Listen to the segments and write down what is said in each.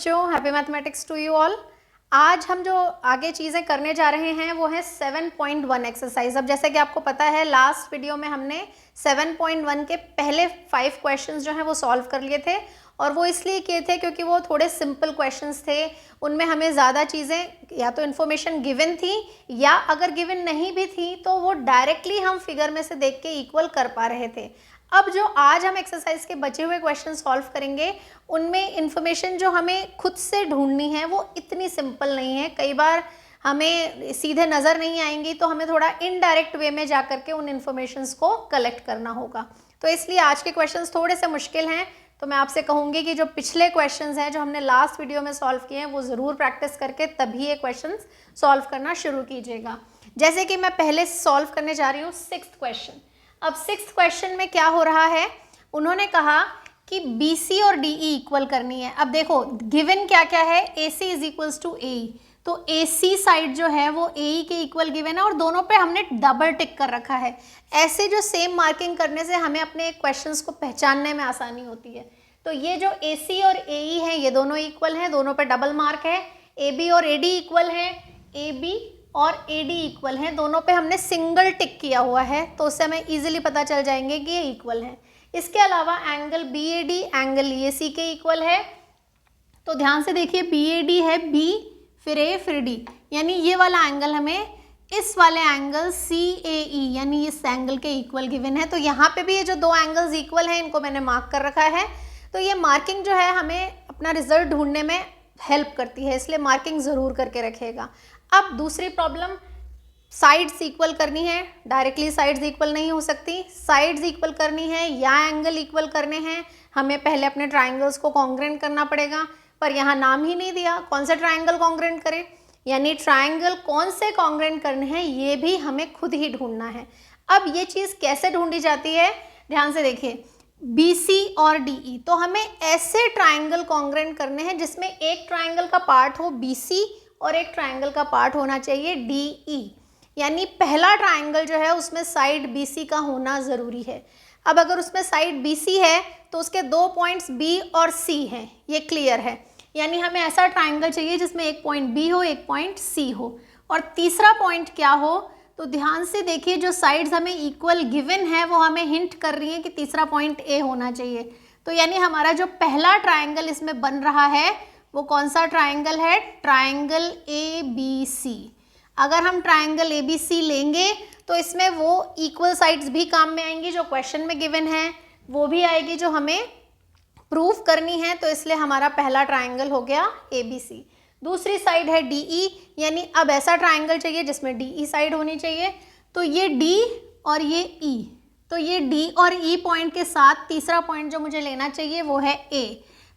बच्चों, happy mathematics to you all. आज हम जो आगे चीज़ें करने जा रहे हैं वो है 7.1 एक्सरसाइज। अब जैसे कि आपको पता है लास्ट वीडियो में हमने 7.1 के पहले 5 क्वेश्चंस जो हैं वो सॉल्व कर लिए थे, और वो इसलिए किए थे क्योंकि वो थोड़े सिंपल क्वेश्चंस थे। उनमें हमें ज़्यादा चीज़ें या तो इन्फॉर्मेशन गिवन थी, या अगर गिवन नहीं भी थी तो वो डायरेक्टली हम फिगर में से देख के इक्वल कर पा रहे थे। अब जो आज हम एक्सरसाइज के बचे हुए क्वेश्चन सॉल्व करेंगे उनमें इंफॉर्मेशन जो हमें खुद से ढूंढनी है वो इतनी सिंपल नहीं है। कई बार हमें सीधे नज़र नहीं आएंगी तो हमें थोड़ा इनडायरेक्ट वे में जा करके उन इन्फॉर्मेशंस को कलेक्ट करना होगा। तो इसलिए आज के क्वेश्चंस थोड़े से मुश्किल हैं। तो मैं आपसे कहूँगी कि जो पिछले क्वेश्चंस हैं जो हमने लास्ट वीडियो में सॉल्व किए हैं वो ज़रूर प्रैक्टिस करके तभी ये क्वेश्चंस सॉल्व करना शुरू कीजिएगा। जैसे कि मैं पहले सॉल्व करने जा रही हूँ 6th क्वेश्चन। अब 6th क्वेश्चन में क्या हो रहा है, उन्होंने कहा कि BC और DE इक्वल करनी है। अब देखो गिवन क्या क्या है, AC is equals to AE, तो AC साइड जो है वो AE के इक्वल गिवन है और दोनों पे हमने डबल टिक कर रखा है। ऐसे जो सेम मार्किंग करने से हमें अपने क्वेश्चंस को पहचानने में आसानी होती है। तो ये जो AC और AE हैं ये दोनों इक्वल हैं, दोनों पे डबल मार्क है। AB और AD इक्वल हैं, AB और AD इक्वल हैं, दोनों पे हमने सिंगल टिक किया हुआ है, तो उससे हमें इजीली पता चल जाएंगे कि ये इक्वल हैं। इसके अलावा एंगल BAD एंगल EAC के इक्वल है। तो ध्यान से देखिए BAD है B फिर A फिर D, यानी ये वाला एंगल हमें इस वाले एंगल CAE यानी इस एंगल के इक्वल गिवन है। तो यहाँ पे भी ये जो दो एंगल्स इक्वल हैं इनको मैंने मार्क कर रखा है। तो ये मार्किंग जो है हमें अपना रिजल्ट ढूंढने में हेल्प करती है, इसलिए मार्किंग ज़रूर करके रखिएगा। अब दूसरी प्रॉब्लम, साइड्स इक्वल करनी है। डायरेक्टली साइड्स इक्वल नहीं हो सकती, साइड्स इक्वल करनी है या एंगल इक्वल करने हैं, हमें पहले अपने ट्राइंगल्स को कॉन्ग्रेंट करना पड़ेगा। पर यहाँ नाम ही नहीं दिया कौन सा ट्राइंगल कॉन्ग्रेंट करें, यानी ट्राइंगल कौन से कॉन्ग्रेंट करने हैं ये भी हमें खुद ही ढूंढना है। अब ये चीज़ कैसे ढूंढी जाती है, ध्यान से देखिए BC और DE, तो हमें ऐसे ट्राइंगल कॉन्ग्रेंट करने हैं जिसमें एक ट्राइंगल का पार्ट हो BC और एक ट्राइंगल का पार्ट होना चाहिए DE, यानी पहला ट्राइंगल जो है उसमें साइड BC का होना ज़रूरी है। अब अगर उसमें साइड BC है तो उसके दो पॉइंट्स B और C हैं, ये क्लियर है, यानी हमें ऐसा ट्राइंगल चाहिए जिसमें एक पॉइंट B हो एक पॉइंट C हो। और तीसरा पॉइंट क्या हो, तो ध्यान से देखिए जो साइड्स हमें इक्वल गिवन है वो हमें हिंट कर रही है कि तीसरा पॉइंट A होना चाहिए। तो यानी हमारा जो पहला ट्राइंगल इसमें बन रहा है वो कौन सा ट्राइंगल है, ट्राइंगल ABC। अगर हम ट्राइंगल ABC लेंगे तो इसमें वो इक्वल साइड्स भी काम में आएंगी जो क्वेश्चन में गिवन है, वो भी आएगी जो हमें प्रूफ करनी है। तो इसलिए हमारा पहला ट्राइंगल हो गया ABC। दूसरी साइड है DE, यानी अब ऐसा ट्राइंगल चाहिए जिसमें DE साइड होनी चाहिए। तो ये D और ये E, तो ये D और E पॉइंट के साथ तीसरा पॉइंट जो मुझे लेना चाहिए वो है A।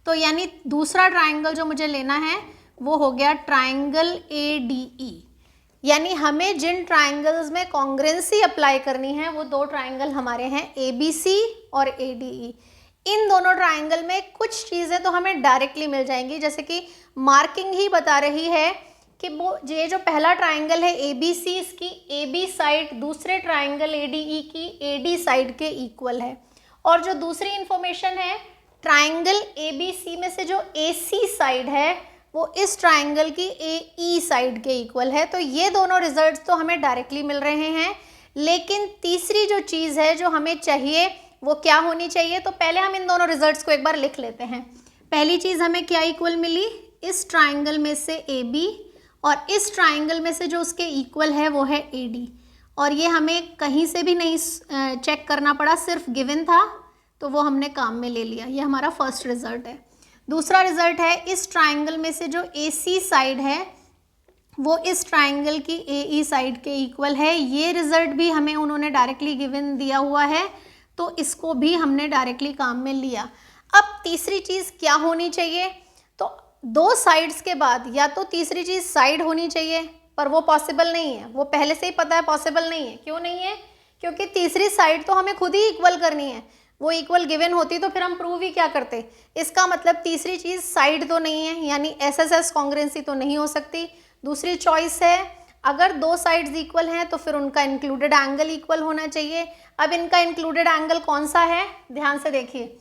तो यानी दूसरा ट्राइंगल जो मुझे लेना है वो हो गया ट्राइंगल ADE, यानी हमें जिन ट्राइंगल्स में कॉन्ग्रेंसी अप्लाई करनी है वो दो ट्राइंगल हमारे हैं ABC और ADE। इन दोनों ट्राइंगल में कुछ चीज़ें तो हमें डायरेक्टली मिल जाएंगी, जैसे कि मार्किंग ही बता रही है कि वो ये जो पहला ट्राइंगल है ABC, इसकी AB साइड दूसरे ट्राइंगल ADE की AD साइड के इक्वल है। और जो दूसरी इंफॉर्मेशन है, ट्राइंगल ABC में से जो AC साइड है वो इस ट्राइंगल की AE साइड के इक्वल है। तो ये दोनों रिजल्ट्स तो हमें डायरेक्टली मिल रहे हैं, लेकिन तीसरी जो चीज़ है जो हमें चाहिए वो क्या होनी चाहिए, तो पहले हम इन दोनों रिजल्ट्स को एक बार लिख लेते हैं। पहली चीज़ हमें क्या इक्वल मिली, इस ट्राइंगल में से AB और इस ट्राइंगल में से जो उसके इक्वल है वो है AD, और ये हमें कहीं से भी नहीं चेक करना पड़ा, सिर्फ गिवन था तो वो हमने काम में ले लिया। ये हमारा फर्स्ट रिजल्ट है। दूसरा रिजल्ट है इस ट्राइंगल में से जो AC साइड है वो इस ट्राइंगल की AE साइड के इक्वल है। ये रिजल्ट भी हमें उन्होंने डायरेक्टली गिवन दिया हुआ है, तो इसको भी हमने डायरेक्टली काम में लिया। अब तीसरी चीज़ क्या होनी चाहिए, तो दो साइड्स के बाद या तो तीसरी चीज़ साइड होनी चाहिए, पर वो पॉसिबल नहीं है, वो पहले से ही पता है पॉसिबल नहीं है। क्यों नहीं है, क्योंकि तीसरी साइड तो हमें खुद ही इक्वल करनी है। वो इक्वल गिवन होती तो फिर हम प्रूव ही क्या करते। इसका मतलब तीसरी चीज़ साइड तो नहीं है, यानी SSS कॉन्ग्रेंसी तो नहीं हो सकती। दूसरी चॉइस है अगर दो साइड्स इक्वल हैं तो फिर उनका इंक्लूडेड एंगल इक्वल होना चाहिए। अब इनका इंक्लूडेड एंगल कौन सा है, ध्यान से देखिए,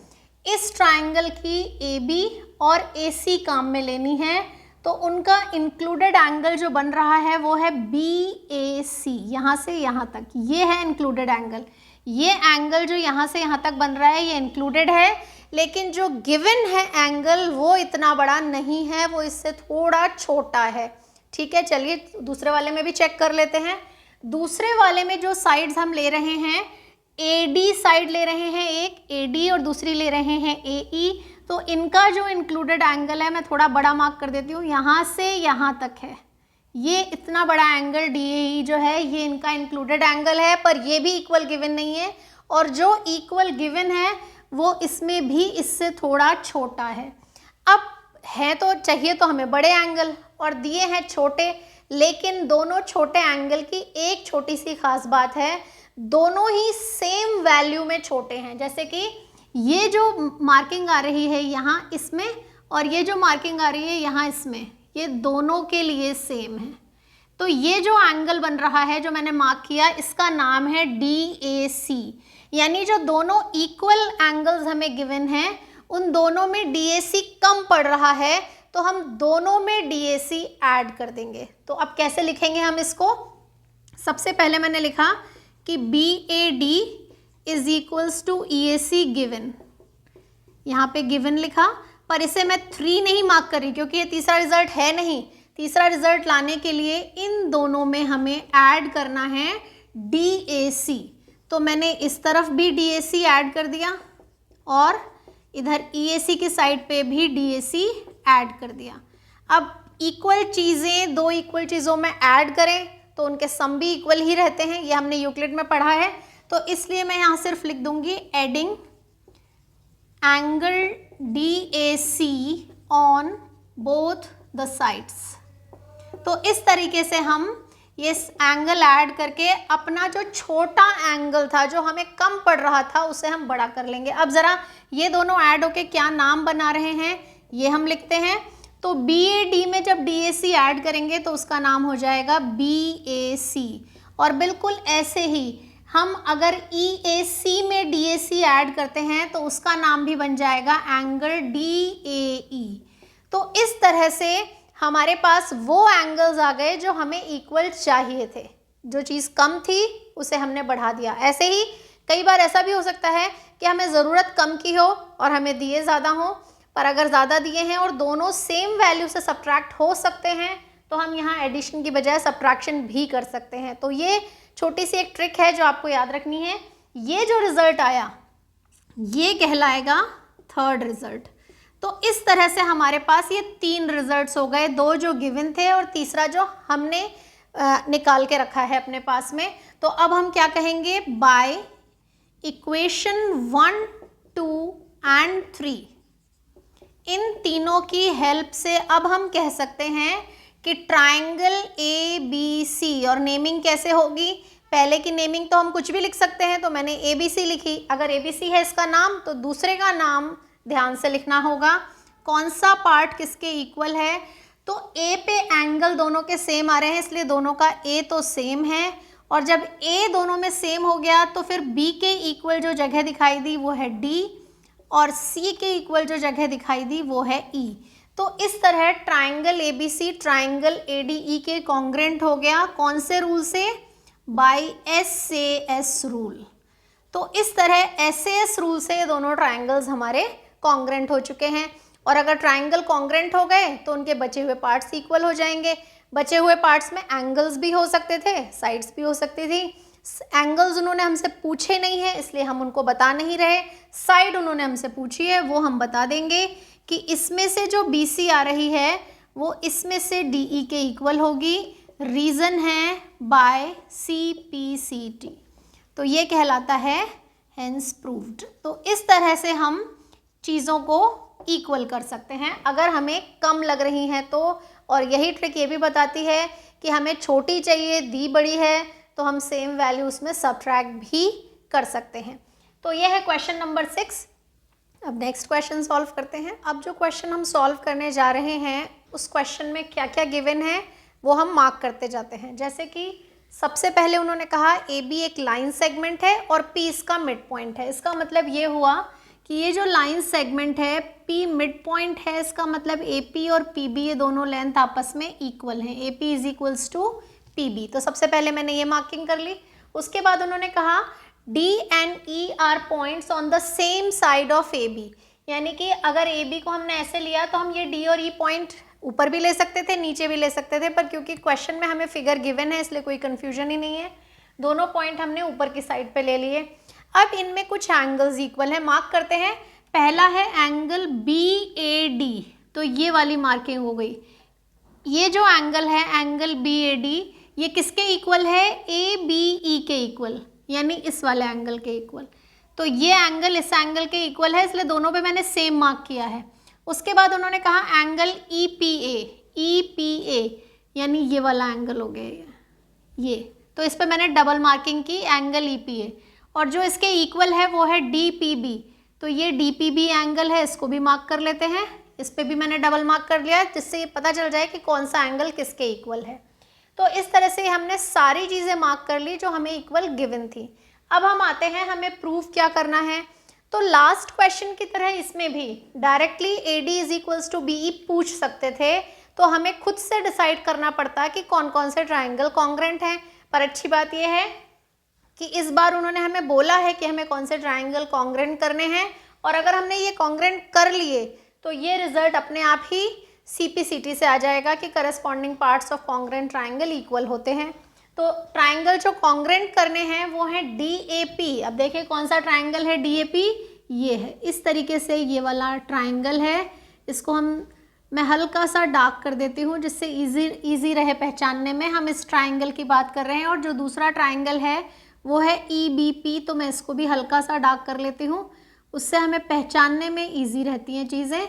इस ट्राइंगल की ए बी और ए सी काम में लेनी है, तो उनका इंक्लूडेड एंगल जो बन रहा है वो है बी ए सी, यहाँ से यहाँ तक ये है इंक्लूडेड एंगल। ये एंगल जो यहाँ से यहाँ तक बन रहा है ये इंक्लूडेड है, लेकिन जो गिवन है एंगल वो इतना बड़ा नहीं है, वो इससे थोड़ा छोटा है। ठीक है, चलिए दूसरे वाले में भी चेक कर लेते हैं। दूसरे वाले में जो साइड्स हम ले रहे हैं, AD साइड ले रहे हैं एक, AD और दूसरी ले रहे हैं AE, तो इनका जो इंक्लूडेड एंगल है, मैं थोड़ा बड़ा मार्क कर देती हूँ, यहाँ से यहाँ तक है। ये इतना बड़ा एंगल DAE जो है ये इनका इंक्लूडेड एंगल है, पर ये भी इक्वल गिवन नहीं है, और जो इक्वल गिवन है वो इसमें भी इससे थोड़ा छोटा है। अब है तो चाहिए तो हमें बड़े एंगल और दिए हैं छोटे, लेकिन दोनों छोटे एंगल की एक छोटी सी खास बात है, दोनों ही सेम वैल्यू में छोटे हैं। जैसे कि ये जो मार्किंग आ रही है यहाँ इसमें, और ये जो मार्किंग आ रही है यहाँ इसमें, ये दोनों के लिए सेम है। तो ये जो एंगल बन रहा है जो मैंने मार्क किया, इसका नाम है DAC, यानी जो दोनों इक्वल एंगल्स हमें गिवन हैं उन दोनों में DAC कम पड़ रहा है, तो हम दोनों में DAC ऐड कर देंगे। तो अब कैसे लिखेंगे हम इसको? सबसे पहले मैंने लिखा कि BAD is equals to EAC given, यहाँ पे गिवन लिखा, पर इसे मैं 3 नहीं मार्क कर रही क्योंकि ये तीसरा रिजल्ट है नहीं। तीसरा रिजल्ट लाने के लिए इन दोनों में हमें ऐड करना है DAC, तो मैंने इस तरफ भी DAC ऐड कर दिया और इधर EAC की साइड पे भी DAC ऐड कर दिया। अब इक्वल चीज़ें दो इक्वल चीज़ों में ऐड करें तो उनके सम भी इक्वल ही रहते हैं, ये हमने यूक्लिड में पढ़ा है, तो इसलिए मैं यहाँ सिर्फ लिख दूंगी adding angle DAC on both the sides. तो इस तरीके से हम ये एंगल ऐड करके अपना जो छोटा एंगल था जो हमें कम पड़ रहा था उसे हम बड़ा कर लेंगे। अब ज़रा ये दोनों ऐड होके क्या नाम बना रहे हैं ये हम लिखते हैं। तो BAD में जब DAC ऐड करेंगे तो उसका नाम हो जाएगा BAC, और बिल्कुल ऐसे ही हम अगर EAC में DAC ऐड करते हैं तो उसका नाम भी बन जाएगा एंगल DAE। तो इस तरह से हमारे पास वो एंगल्स आ गए जो हमें इक्वल चाहिए थे, जो चीज़ कम थी उसे हमने बढ़ा दिया। ऐसे ही कई बार ऐसा भी हो सकता है कि हमें ज़रूरत कम की हो और हमें दिए ज़्यादा हों, पर अगर ज़्यादा दिए हैं और दोनों सेम वैल्यू से सब्ट्रैक्ट हो सकते हैं तो हम यहाँ एडिशन की बजाय सब्ट्रैक्शन भी कर सकते हैं। तो ये छोटी सी एक ट्रिक है जो आपको याद रखनी है। ये जो रिज़ल्ट आया ये कहलाएगा थर्ड रिज़ल्ट। तो इस तरह से हमारे पास ये 3 रिजल्ट्स हो गए, 2 जो गिवन थे और तीसरा जो हमने निकाल के रखा है अपने पास में। तो अब हम क्या कहेंगे? बाय इक्वेशन 1, 2 एंड 3, इन तीनों की हेल्प से अब हम कह सकते हैं कि ट्राइंगल ABC, और नेमिंग कैसे होगी? पहले की नेमिंग तो हम कुछ भी लिख सकते हैं, तो मैंने ABC लिखी। अगर ABC है इसका नाम तो दूसरे का नाम ध्यान से लिखना होगा, कौन सा पार्ट किसके इक्वल है। तो A पे एंगल दोनों के सेम आ रहे हैं इसलिए दोनों का A तो सेम है, और जब A दोनों में सेम हो गया तो फिर B के इक्वल जो जगह दिखाई दी वो है D, और C के इक्वल जो जगह दिखाई दी वो है E। तो इस तरह ट्राइंगल ABC ट्राइंगल ADE के कॉन्ग्रेंट हो गया। कौन से रूल से? By SAS rule. तो इस तरह SAS रूल से ये दोनों ट्राइंगल्स हमारे कॉन्ग्रेंट हो चुके हैं, और अगर ट्राइंगल कॉन्ग्रेंट हो गए तो उनके बचे हुए पार्ट्स इक्वल हो जाएंगे। बचे हुए पार्ट्स में एंगल्स भी हो सकते थे, साइड्स भी हो सकती थी। एंगल्स उन्होंने हमसे पूछे नहीं है इसलिए हम उनको बता नहीं रहे, साइड उन्होंने हमसे पूछी है वो हम बता देंगे कि इसमें से जो BC आ रही है वो इसमें से DE के इक्वल होगी। रीज़न है बाय CPCT, तो ये कहलाता है हेंस प्रूव्ड। तो इस तरह से हम चीज़ों को इक्वल कर सकते हैं अगर हमें कम लग रही हैं तो। और यही ट्रिक ये भी बताती है कि हमें छोटी चाहिए, दी बड़ी है, तो हम सेम वैल्यू उसमें सब्ट्रैक्ट भी कर सकते हैं। तो ये है क्वेश्चन नंबर 6। अब नेक्स्ट क्वेश्चन सॉल्व करते हैं। अब जो क्वेश्चन हम सॉल्व करने जा रहे हैं उस क्वेश्चन में क्या क्या गिवन है वो हम मार्क करते जाते हैं। जैसे कि सबसे पहले उन्होंने कहा AB एक लाइन सेगमेंट है और P इसका मिड पॉइंट है। इसका मतलब ये हुआ कि ये जो लाइन सेगमेंट है P मिड पॉइंट है, इसका मतलब AP और PB ये दोनों लेंथ आपस में इक्वल हैं, AP is equals to PB। तो सबसे पहले मैंने ये मार्किंग कर ली। उसके बाद उन्होंने कहा D and E are points on the same side of AB, यानी कि अगर AB को हमने ऐसे लिया तो हम ये D और E पॉइंट ऊपर भी ले सकते थे, नीचे भी ले सकते थे, पर क्योंकि क्वेश्चन में हमें फिगर गिवन है इसलिए कोई कंफ्यूजन ही नहीं है, दोनों पॉइंट हमने ऊपर की साइड पे ले लिए। अब इनमें कुछ एंगल्स इक्वल है, मार्क करते हैं। पहला है एंगल BAD, तो ये वाली मार्किंग हो गई। ये जो एंगल है एंगल BAD, ये किसके इक्वल है? ABE के इक्वल, यानी इस वाले एंगल के इक्वल। तो ये एंगल इस एंगल के इक्वल है, इसलिए दोनों पे मैंने सेम मार्क किया है। उसके बाद उन्होंने कहा एंगल EPA, यानी ये वाला एंगल हो गया ये, तो इस पे मैंने डबल मार्किंग की एंगल EPA। और जो इसके इक्वल है वो है DPB, तो ये DPB एंगल है, इसको भी मार्क कर लेते हैं। इस पे भी मैंने डबल मार्क कर लिया, जिससे ये पता चल जाए कि कौन सा एंगल किसके इक्वल है। तो इस तरह से हमने सारी चीज़ें मार्क कर ली जो हमें इक्वल गिवन थी। अब हम आते हैं, हमें प्रूफ क्या करना है। तो लास्ट क्वेश्चन की तरह इसमें भी directly AD is equals to BE पूछ सकते थे, तो हमें खुद से डिसाइड करना पड़ता कि कौन कौन से ट्राइंगल कॉन्ग्रेंट हैं। पर अच्छी बात यह है कि इस बार उन्होंने हमें बोला है कि हमें कौन से ट्राइंगल कॉन्ग्रेंट करने हैं, और अगर हमने ये कॉन्ग्रेंट कर लिए तो ये रिजल्ट अपने आप ही CPCT से आ जाएगा कि corresponding parts of congruent triangle equal होते हैं। तो ट्राइंगल जो कॉन्ग्रेंट करने हैं वो है DAP। अब देखिए कौन सा ट्राइंगल है DAP, ये है। इस तरीके से ये वाला ट्राइंगल है, इसको मैं हल्का सा डार्क कर देती हूँ जिससे इजी रहे पहचानने में। हम इस ट्राइंगल की बात कर रहे हैं, और जो दूसरा ट्राइंगल है वो है EBP, तो मैं इसको भी हल्का सा डार्क कर लेती हूँ, उससे हमें पहचानने में ईजी रहती हैं चीज़ें।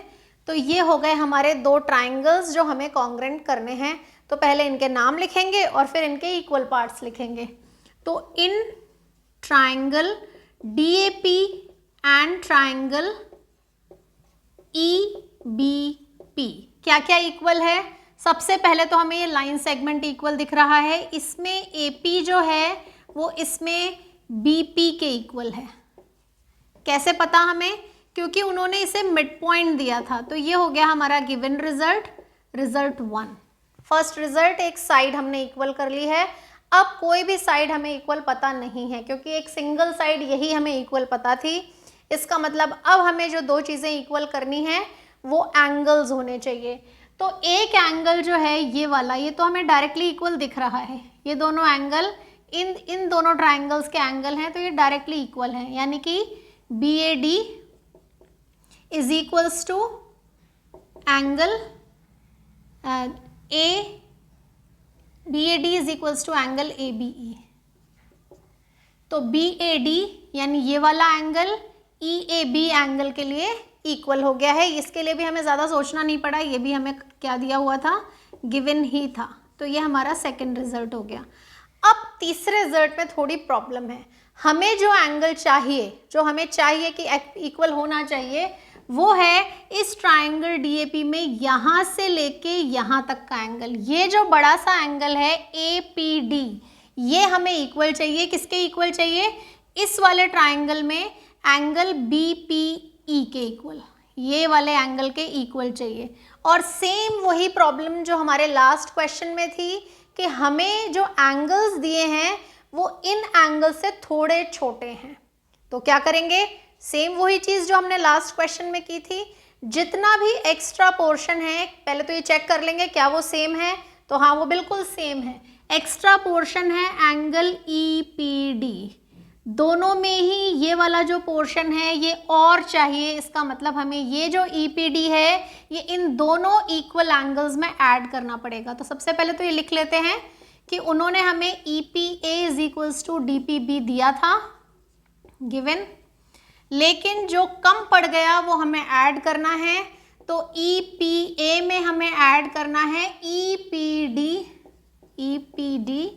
तो ये हो गए हमारे दो ट्राइंगल्स जो हमें कॉन्ग्रेंट करने हैं। तो पहले इनके नाम लिखेंगे और फिर इनके इक्वल पार्ट्स लिखेंगे। तो in triangle DAP and triangle EBP क्या क्या इक्वल है? सबसे पहले तो हमें ये लाइन सेगमेंट इक्वल दिख रहा है, इसमें AP जो है वो इसमें BP के इक्वल है। कैसे पता हमें? क्योंकि उन्होंने इसे मिड पॉइंट दिया था। तो ये हो गया हमारा given result, result 1। First result, एक साइड हमने इक्वल कर ली है। अब कोई भी साइड हमें इक्वल पता नहीं है, क्योंकि एक सिंगल साइड यही हमें इक्वल पता थी। इसका मतलब अब हमें जो दो चीज़ें इक्वल करनी है वो एंगल्स होने चाहिए। तो एक एंगल जो है ये वाला, ये तो हमें डायरेक्टली इक्वल दिख रहा है। ये दोनों एंगल इन दोनों ट्राइंगल्स के एंगल हैं, तो ये डायरेक्टली इक्वल हैं, यानी कि BAD is equals to angle BAD is equals to angle ABE। तो BAD यानी ये वाला एंगल EAB एंगल के लिए इक्वल हो गया है। इसके लिए भी हमें ज़्यादा सोचना नहीं पड़ा, ये भी हमें क्या दिया हुआ था, गिवन ही था। तो ये हमारा सेकंड रिजल्ट हो गया। अब तीसरे रिजल्ट में थोड़ी प्रॉब्लम है। हमें जो एंगल चाहिए, जो हमें चाहिए कि इक्वल होना चाहिए, वो है इस ट्राइंगल DAP में यहाँ से लेके यहाँ तक का एंगल। ये जो बड़ा सा एंगल है APD, ये हमें इक्वल चाहिए। किसके इक्वल चाहिए? इस वाले ट्राइंगल में एंगल BPE के इक्वल, ये वाले एंगल के इक्वल चाहिए। और सेम वही प्रॉब्लम जो हमारे लास्ट क्वेश्चन में थी कि हमें जो एंगल्स दिए हैं वो इन एंगल से थोड़े छोटे हैं। तो क्या करेंगे? सेम वही चीज़ जो हमने लास्ट क्वेश्चन में की थी, जितना भी एक्स्ट्रा पोर्शन है पहले तो ये चेक कर लेंगे क्या वो सेम है। तो हाँ, वो बिल्कुल सेम है। एक्स्ट्रा पोर्शन है एंगल EPD, दोनों में ही ये वाला जो पोर्शन है ये और चाहिए। इसका मतलब हमें ये जो EPD है ये इन दोनों इक्वल एंगल्स में ऐड करना पड़ेगा। तो सबसे पहले तो ये लिख लेते हैं कि उन्होंने हमें EPA is equals to DPB दिया था गिवन, लेकिन जो कम पड़ गया वो हमें ऐड करना है। तो EPA में हमें ऐड करना है EPD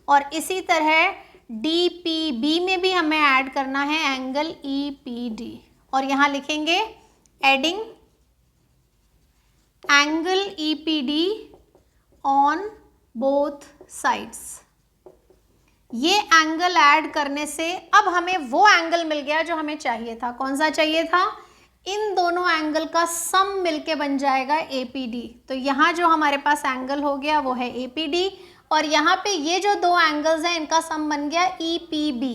और इसी तरह DPB में भी हमें ऐड करना है एंगल EPD। और यहाँ लिखेंगे adding angle EPD on both sides. ये एंगल ऐड करने से अब हमें वो एंगल मिल गया जो हमें चाहिए था। कौन सा चाहिए था? इन दोनों एंगल का सम मिलके बन जाएगा APD। तो यहाँ जो हमारे पास एंगल हो गया वो है APD, और यहाँ पे ये जो दो एंगल्स हैं इनका सम बन गया EPB,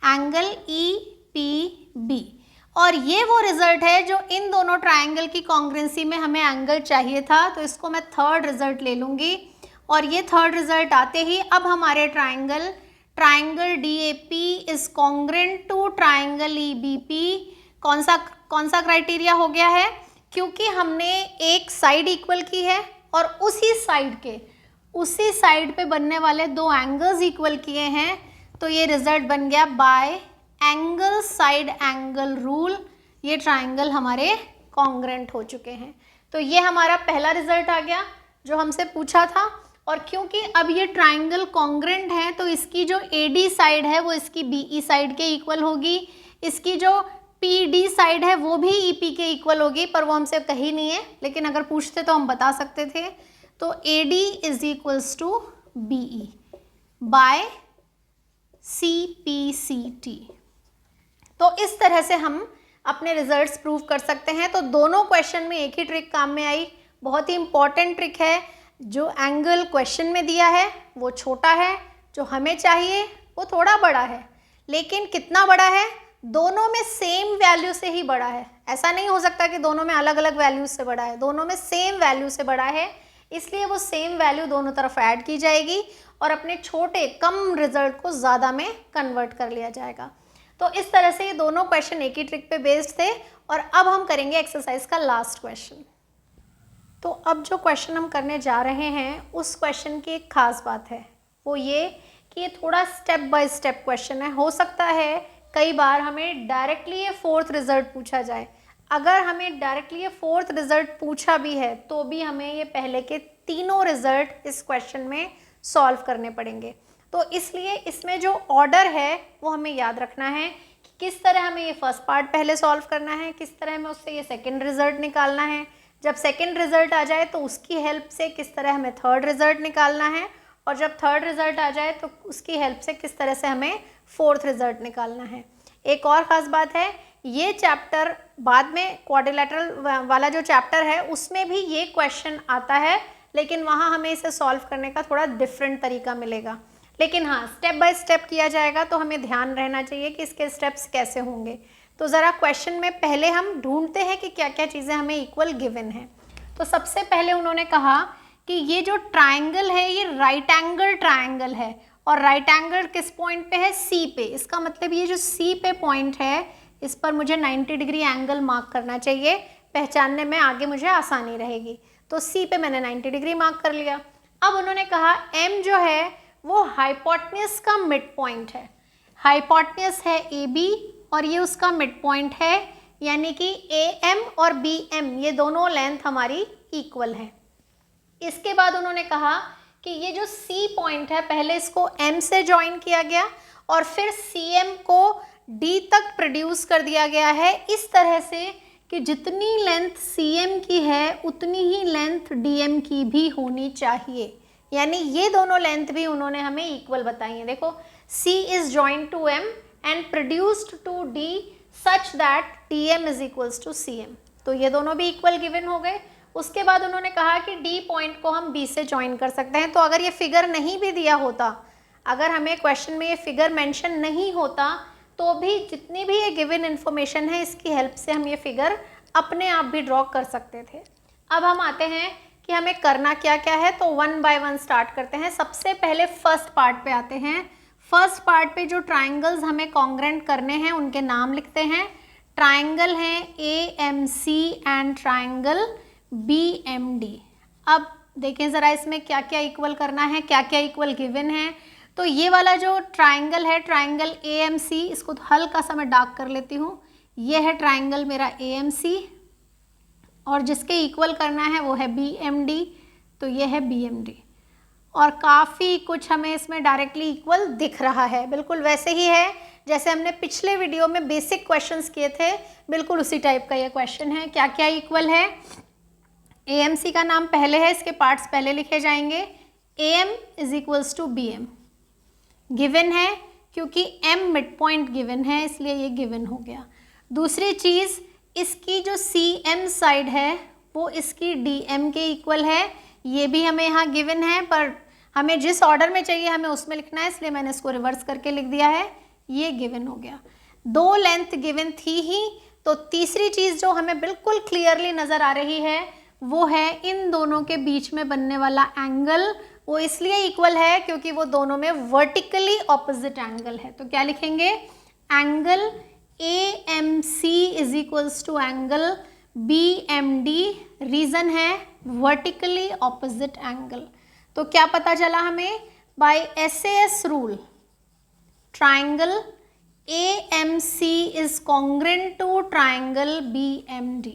एंगल EPB। और ये वो रिजल्ट है जो इन दोनों ट्राइंगल की कॉन्ग्रुएंसी में हमें एंगल चाहिए था। तो इसको मैं थर्ड रिजल्ट ले लूँगी, और ये थर्ड रिजल्ट आते ही अब हमारे triangle DAP is congruent to triangle EBP। कौन सा क्राइटेरिया हो गया है? क्योंकि हमने एक साइड इक्वल की है और उसी साइड पे बनने वाले दो एंगल्स इक्वल किए हैं, तो ये रिजल्ट बन गया bye angle side angle rule. ये ट्राइंगल हमारे कॉन्ग्रुएंट हो चुके हैं। तो ये हमारा पहला रिजल्ट आ गया जो हमसे पूछा था। और क्योंकि अब ये ट्राइंगल कॉन्ग्रुएंट है तो इसकी जो AD साइड है वो इसकी BE साइड के इक्वल होगी, इसकी जो PD साइड है वो भी EP के इक्वल होगी, पर वो हमसे कही नहीं है, लेकिन अगर पूछते तो हम बता सकते थे। तो AD is equals to BE by CPCT। तो इस तरह से हम अपने रिजल्ट्स प्रूव कर सकते हैं। तो दोनों क्वेश्चन में एक ही ट्रिक काम में आई, बहुत ही इंपॉर्टेंट ट्रिक है। जो एंगल क्वेश्चन में दिया है वो छोटा है, जो हमें चाहिए वो थोड़ा बड़ा है, लेकिन कितना बड़ा है? दोनों में सेम वैल्यू से ही बड़ा है। ऐसा नहीं हो सकता कि दोनों में अलग अलग वैल्यू से बड़ा है, दोनों में सेम वैल्यू से बड़ा है, इसलिए वो सेम वैल्यू दोनों तरफ ऐड की जाएगी और अपने छोटे कम रिजल्ट को ज़्यादा में कन्वर्ट कर लिया जाएगा। तो इस तरह से ये दोनों क्वेश्चन एक ही ट्रिक पे बेस्ड थे। और अब हम करेंगे एक्सरसाइज का लास्ट क्वेश्चन। तो अब जो क्वेश्चन हम करने जा रहे हैं उस क्वेश्चन की एक खास बात है, वो ये कि ये थोड़ा स्टेप बाय स्टेप क्वेश्चन है। हो सकता है कई बार हमें डायरेक्टली ये फोर्थ रिजल्ट पूछा जाए। अगर हमें डायरेक्टली ये फोर्थ रिजल्ट पूछा भी है तो भी हमें ये पहले के तीनों रिजल्ट इस क्वेश्चन में सॉल्व करने पड़ेंगे। तो इसलिए इसमें जो ऑर्डर है वो हमें याद रखना है कि किस तरह हमें ये फर्स्ट पार्ट पहले सॉल्व करना है, किस तरह हमें उससे ये सेकंड रिजल्ट निकालना है, जब सेकंड रिजल्ट आ जाए तो उसकी हेल्प से किस तरह हमें थर्ड रिजल्ट निकालना है, और जब थर्ड रिजल्ट आ जाए तो उसकी हेल्प से किस तरह से हमें फोर्थ रिजल्ट निकालना है। एक और ख़ास बात है, ये चैप्टर बाद में क्वाड्रिलेटरल वाला जो चैप्टर है उसमें भी ये क्वेश्चन आता है, लेकिन वहाँ हमें इसे सॉल्व करने का थोड़ा डिफरेंट तरीका मिलेगा। लेकिन हाँ, स्टेप बाय स्टेप किया जाएगा, तो हमें ध्यान रहना चाहिए कि इसके स्टेप्स कैसे होंगे। तो ज़रा क्वेश्चन में पहले हम ढूंढते हैं कि क्या क्या चीज़ें हमें इक्वल गिवन है। तो सबसे पहले उन्होंने कहा कि ये जो ट्राइंगल है ये राइट एंगल ट्राइंगल है, और राइट एंगल किस पॉइंट पे है? C पे। इसका मतलब ये जो C पे पॉइंट है इस पर मुझे 90 डिग्री एंगल मार्क करना चाहिए, पहचानने में आगे मुझे आसानी रहेगी। तो C पे मैंने 90 डिग्री मार्क कर लिया। अब उन्होंने कहा M जो है वो हाइपोटेन्यूज का मिड पॉइंट है। हाइपोटेन्यूज है AB और ये उसका मिड पॉइंट है, यानी कि AM और BM ये दोनों लेंथ हमारी इक्वल है। इसके बाद उन्होंने कहा कि ये जो C पॉइंट है पहले इसको M से ज्वाइन किया गया और फिर CM को D तक प्रोड्यूस कर दिया गया है, इस तरह से कि जितनी लेंथ CM की है उतनी ही लेंथ DM की भी होनी चाहिए। यानी ये दोनों लेंथ भी उन्होंने हमें इक्वल बताई हैं। देखो, C is joined to M and produced to D such that DM is equals to CM। तो ये दोनों भी इक्वल गिवन हो गए। उसके बाद उन्होंने कहा कि D पॉइंट को हम B से ज्वाइन कर सकते हैं। तो अगर ये फिगर नहीं भी दिया होता, अगर हमें क्वेश्चन में ये फिगर मेंशन नहीं होता, तो भी जितनी भी ये गिवन इन्फॉर्मेशन है इसकी हेल्प से हम ये फिगर अपने आप भी ड्रॉ कर सकते थे। अब हम आते हैं कि हमें करना क्या क्या है, तो वन बाय वन स्टार्ट करते हैं। सबसे पहले फर्स्ट पार्ट पे आते हैं। फर्स्ट पार्ट पे जो ट्राइंगल्स हमें कॉन्ग्रुएंट करने हैं उनके नाम लिखते हैं। ट्राइंगल हैं AMC एंड ट्राइंगल BMD। अब देखें ज़रा इसमें क्या क्या इक्वल करना है, क्या क्या इक्वल गिवन है। तो ये वाला जो ट्राइंगल है, ट्राइंगल AMC, इसको तो हल्का सा मैं डार्क कर लेती हूँ। ये है ट्राइंगल मेरा AMC और जिसके इक्वल करना है वो है BMD, तो ये है BMD। और काफ़ी कुछ हमें इसमें डायरेक्टली इक्वल दिख रहा है, बिल्कुल वैसे ही है जैसे हमने पिछले वीडियो में बेसिक क्वेश्चंस किए थे, बिल्कुल उसी टाइप का ये क्वेश्चन है। क्या क्या इक्वल है? AMC का नाम पहले है, इसके पार्ट्स पहले लिखे जाएंगे। AM is equals to BM, given है क्योंकि m मिड पॉइंट गिवन है, इसलिए ये गिवन हो गया। दूसरी चीज़, इसकी जो CM साइड है वो इसकी DM के इक्वल है, ये भी हमें यहाँ गिवन है, पर हमें जिस ऑर्डर में चाहिए हमें उसमें लिखना है, इसलिए मैंने इसको रिवर्स करके लिख दिया है, ये गिवन हो गया। दो लेंथ गिवन थी ही, तो तीसरी चीज़ जो हमें बिल्कुल क्लियरली नज़र आ रही है वो है इन दोनों के बीच में बनने वाला एंगल, वो इसलिए इक्वल है क्योंकि वो दोनों में वर्टिकली ऑपोजिट एंगल है। तो क्या लिखेंगे, angle AMC is equals to angle BMD, reason है वर्टिकली ऑपोजिट एंगल। तो क्या पता चला हमें, by SAS rule triangle AMC is congruent to triangle BMD।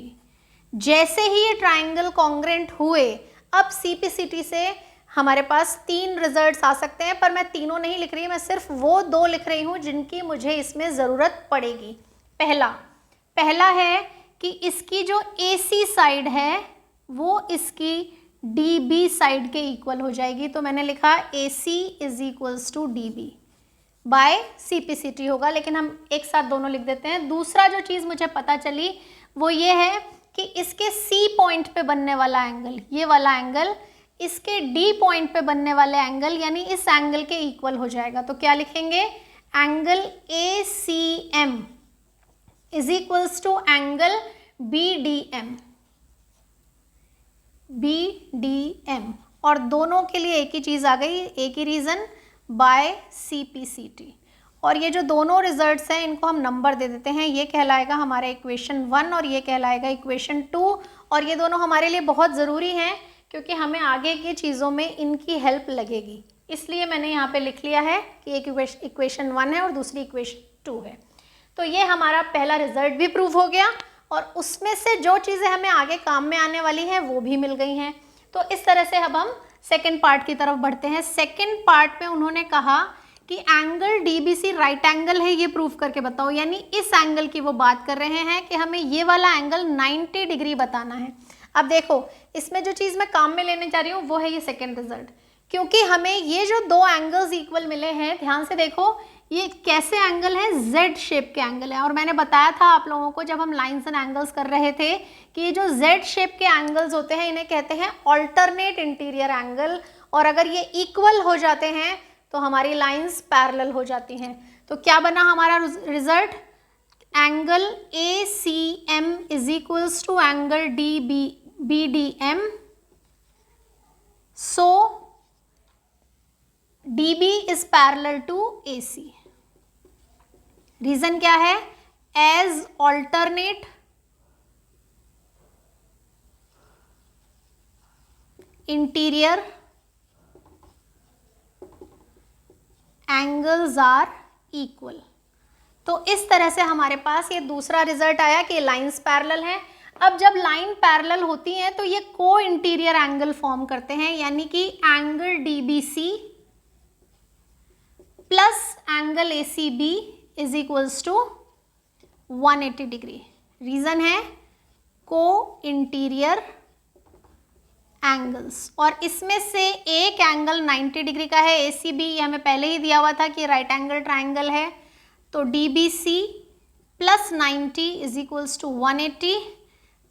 जैसे ही ये ट्राइंगल कॉन्ग्रेंट हुए, अब CPCT से हमारे पास 3 रिजल्ट्स आ सकते हैं, पर मैं तीनों नहीं लिख रही, मैं सिर्फ वो 2 लिख रही हूँ जिनकी मुझे इसमें ज़रूरत पड़ेगी। पहला है कि इसकी जो AC साइड है वो इसकी DB साइड के इक्वल हो जाएगी, तो मैंने लिखा AC is equals to DB by CPCT होगा, लेकिन हम एक साथ दोनों लिख देते हैं। दूसरा जो चीज़ मुझे पता चली वो ये है कि इसके C पॉइंट पे बनने वाला एंगल, ये वाला एंगल इसके D पॉइंट पे बनने वाले एंगल यानी इस एंगल के इक्वल हो जाएगा। तो क्या लिखेंगे, angle ACM is equals to angle BDM, और दोनों के लिए एक ही चीज़ आ गई, एक ही रीज़न, बाय CPCT। और ये जो दोनों रिजल्ट्स हैं इनको हम नंबर दे देते हैं, ये कहलाएगा हमारा इक्वेशन 1 और ये कहलाएगा इक्वेशन 2, और ये दोनों हमारे लिए बहुत ज़रूरी हैं क्योंकि हमें आगे की चीज़ों में इनकी हेल्प लगेगी, इसलिए मैंने यहाँ पे लिख लिया है कि एक इक्वेशन 1 है और दूसरी इक्वेशन 2 है। तो ये हमारा पहला रिजल्ट भी प्रूव हो गया, और उसमें से जो चीज़ें हमें आगे काम में आने वाली हैं वो भी मिल गई हैं। तो इस तरह से अब हम सेकेंड पार्ट की तरफ बढ़ते हैं। सेकेंड पार्ट में उन्होंने कहा कि एंगल DBC राइट एंगल है, ये प्रूव करके बताओ, यानी इस एंगल की वो बात कर रहे हैं कि हमें ये वाला एंगल 90 डिग्री बताना है। अब देखो, इसमें जो चीज़ मैं काम में लेने जा रही हूँ वो है ये सेकेंड रिजल्ट, क्योंकि हमें ये जो 2 एंगल्स इक्वल मिले हैं, ध्यान से देखो ये कैसे एंगल है, Z शेप के एंगल है। और मैंने बताया था आप लोगों को जब हम लाइंस एंड एंगल्स कर रहे थे कि ये जो Z शेप के एंगल्स होते हैं इन्हें कहते हैं ऑल्टरनेट इंटीरियर एंगल, और अगर ये इक्वल हो जाते हैं तो हमारी लाइंस पैरेलल हो जाती हैं। तो क्या बना हमारा result, angle ACM is equals to angle BDM, so DB is parallel to AC। Reason क्या है, as alternate interior angles are equal. तो इस तरह से हमारे पास ये दूसरा रिजल्ट आया कि लाइंस पैरेलल हैं। अब जब लाइन पैरेलल होती हैं तो ये को इंटीरियर एंगल फॉर्म करते हैं, यानी कि angle DBC plus angle ACB is equals to 180 degree. Reason है को इंटीरियर एंगल्स, और इसमें से एक एंगल 90 डिग्री का है ACB, ये हमें पहले ही दिया हुआ था कि राइट एंगल ट्राइंगल है। तो DBC plus 90 is equals to 180,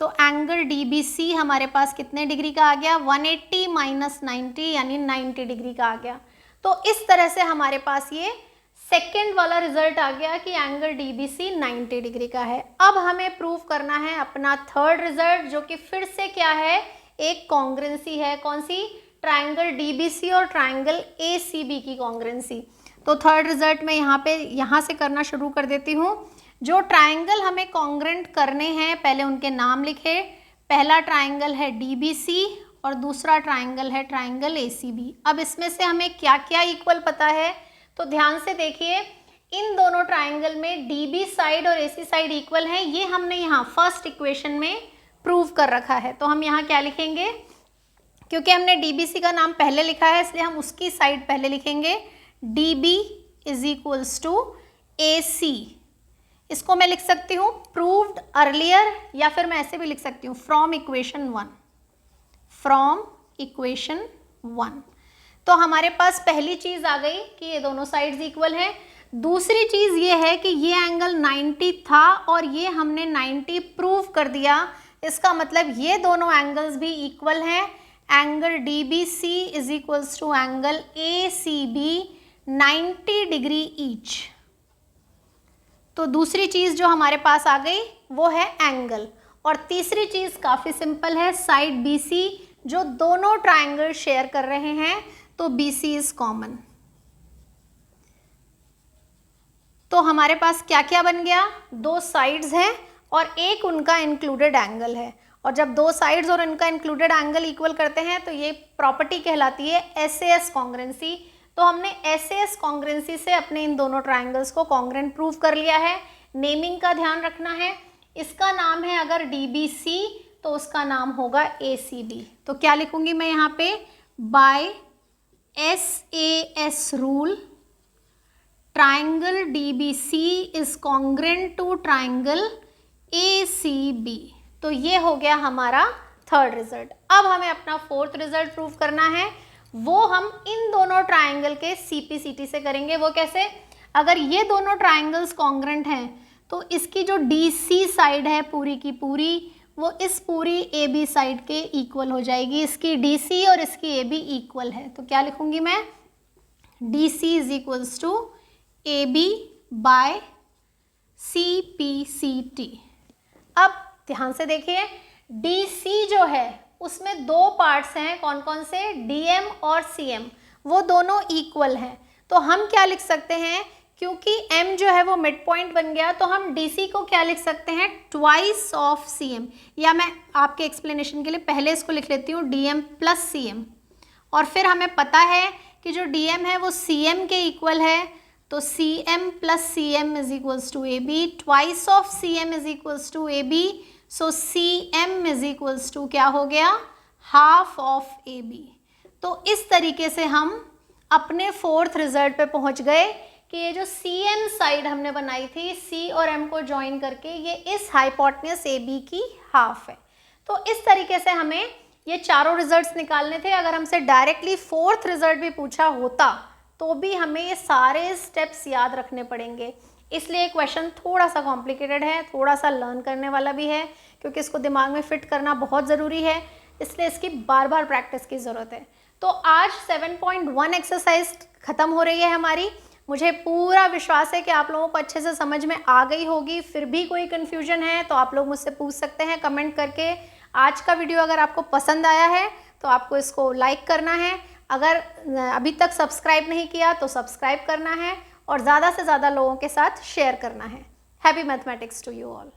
तो एंगल DBC हमारे पास कितने डिग्री का आ गया, 180 माइनस 90 यानी 90 डिग्री का आ गया। तो इस तरह से हमारे पास ये सेकेंड वाला रिजल्ट आ गया कि एंगल DBC 90 डिग्री का है। अब हमें प्रूव करना है अपना थर्ड रिजल्ट, जो कि फिर से क्या है, एक कॉन्ग्रेंसी है। कौन सी, ट्राइंगल DBC और ट्राइंगल ACB की कॉन्ग्रेंसी। तो थर्ड रिजल्ट में यहाँ से करना शुरू कर देती हूँ। जो ट्राइंगल हमें कॉन्ग्रेंट करने हैं पहले उनके नाम लिखे। पहला ट्राइंगल है DBC और दूसरा ट्राइंगल है ट्राइंगल ACB। अब इसमें से हमें क्या क्या इक्वल पता है, तो ध्यान से देखिए, इन दोनों ट्राइंगल में DB साइड और AC साइड इक्वल है, ये हमने यहाँ फर्स्ट इक्वेशन में प्रूव कर रखा है। तो हम यहाँ क्या लिखेंगे, क्योंकि हमने DBC का नाम पहले लिखा है इसलिए हम उसकी साइड पहले लिखेंगे। DB is equals to AC, इसको मैं लिख सकती हूँ प्रूव्ड अर्लियर, या फिर मैं ऐसे भी लिख सकती हूँ फ्रॉम इक्वेशन 1, फ्रॉम इक्वेशन 1। तो हमारे पास पहली चीज आ गई कि ये दोनों साइड्स इक्वल हैं। दूसरी चीज ये है कि ये एंगल 90 था और ये हमने 90 प्रूव कर दिया। इसका मतलब ये दोनों एंगल्स भी इक्वल हैं। Angle DBC is equals to angle ACB 90 degree each. तो दूसरी चीज जो हमारे पास आ गई वो है एंगल। और तीसरी चीज काफी सिंपल है, साइड BC जो दोनों ट्राइंगल शेयर कर रहे हैं, तो BC इज कॉमन। तो हमारे पास क्या क्या बन गया, दो साइड्स हैं और एक उनका इंक्लूडेड एंगल है। और जब दो साइड्स और उनका इंक्लूडेड एंगल इक्वल करते हैं तो ये प्रॉपर्टी कहलाती है SAS कॉन्ग्रेंसी। तो हमने SAS कॉन्ग्रेंसी से अपने इन दोनों ट्राइंगल्स को कॉन्ग्रेंट प्रूव कर लिया है। नेमिंग का ध्यान रखना है, इसका नाम है अगर DBC तो उसका नाम होगा ACB। तो क्या लिखूंगी मैं यहाँ पे, by SAS rule triangle DBC is congruent to triangle ACB। तो ये हो गया हमारा थर्ड रिजल्ट। अब हमें अपना फोर्थ रिजल्ट प्रूव करना है, वो हम इन दोनों ट्राइंगल के CPCT से करेंगे। वो कैसे, अगर ये दोनों ट्राइंगल्स कॉन्ग्रेंट हैं तो इसकी जो DC साइड है पूरी की पूरी वो इस पूरी AB साइड के इक्वल हो जाएगी। इसकी DC और इसकी AB इक्वल है। तो क्या लिखूंगी मैं, DC is equals to AB by CPCT। अब ध्यान से देखिए, DC जो है उसमें दो पार्ट्स हैं, कौन कौन से, DM और CM, वो दोनों इक्वल हैं। तो हम क्या लिख सकते हैं, क्योंकि M जो है वो मिड पॉइंट बन गया तो हम DC को क्या लिख सकते हैं, ट्वाइस ऑफ CM। या मैं आपके एक्सप्लेनेशन के लिए पहले इसको लिख लेती हूँ DM प्लस CM। और फिर हमें पता है कि जो DM है वो CM के इक्वल है, तो CM plus CM is equals to AB, twice of CM is equals to AB। So CM is equals to क्या हो गया, हाफ ऑफ AB। तो इस तरीके से हम अपने फोर्थ रिजल्ट पे पहुंच गए कि ये जो CM साइड हमने बनाई थी C और M को ज्वाइन करके, ये इस हाइपोटेन्यूज AB की हाफ है। तो इस तरीके से हमें ये चारों रिजल्ट्स निकालने थे। अगर हमसे डायरेक्टली फोर्थ रिजल्ट भी पूछा होता तो भी हमें ये सारे स्टेप्स याद रखने पड़ेंगे। इसलिए क्वेश्चन थोड़ा सा कॉम्प्लिकेटेड है, थोड़ा सा लर्न करने वाला भी है, क्योंकि इसको दिमाग में फिट करना बहुत ज़रूरी है, इसलिए इसकी बार बार प्रैक्टिस की ज़रूरत है। तो आज 7.1 एक्सरसाइज ख़त्म हो रही है हमारी। मुझे पूरा विश्वास है कि आप लोगों को अच्छे से समझ में आ गई होगी। फिर भी कोई कन्फ्यूजन है तो आप लोग मुझसे पूछ सकते हैं कमेंट करके। आज का वीडियो अगर आपको पसंद आया है तो आपको इसको लाइक करना है, अगर अभी तक सब्सक्राइब नहीं किया तो सब्सक्राइब करना है और ज़्यादा से ज़्यादा लोगों के साथ शेयर करना है। Happy mathematics to you all.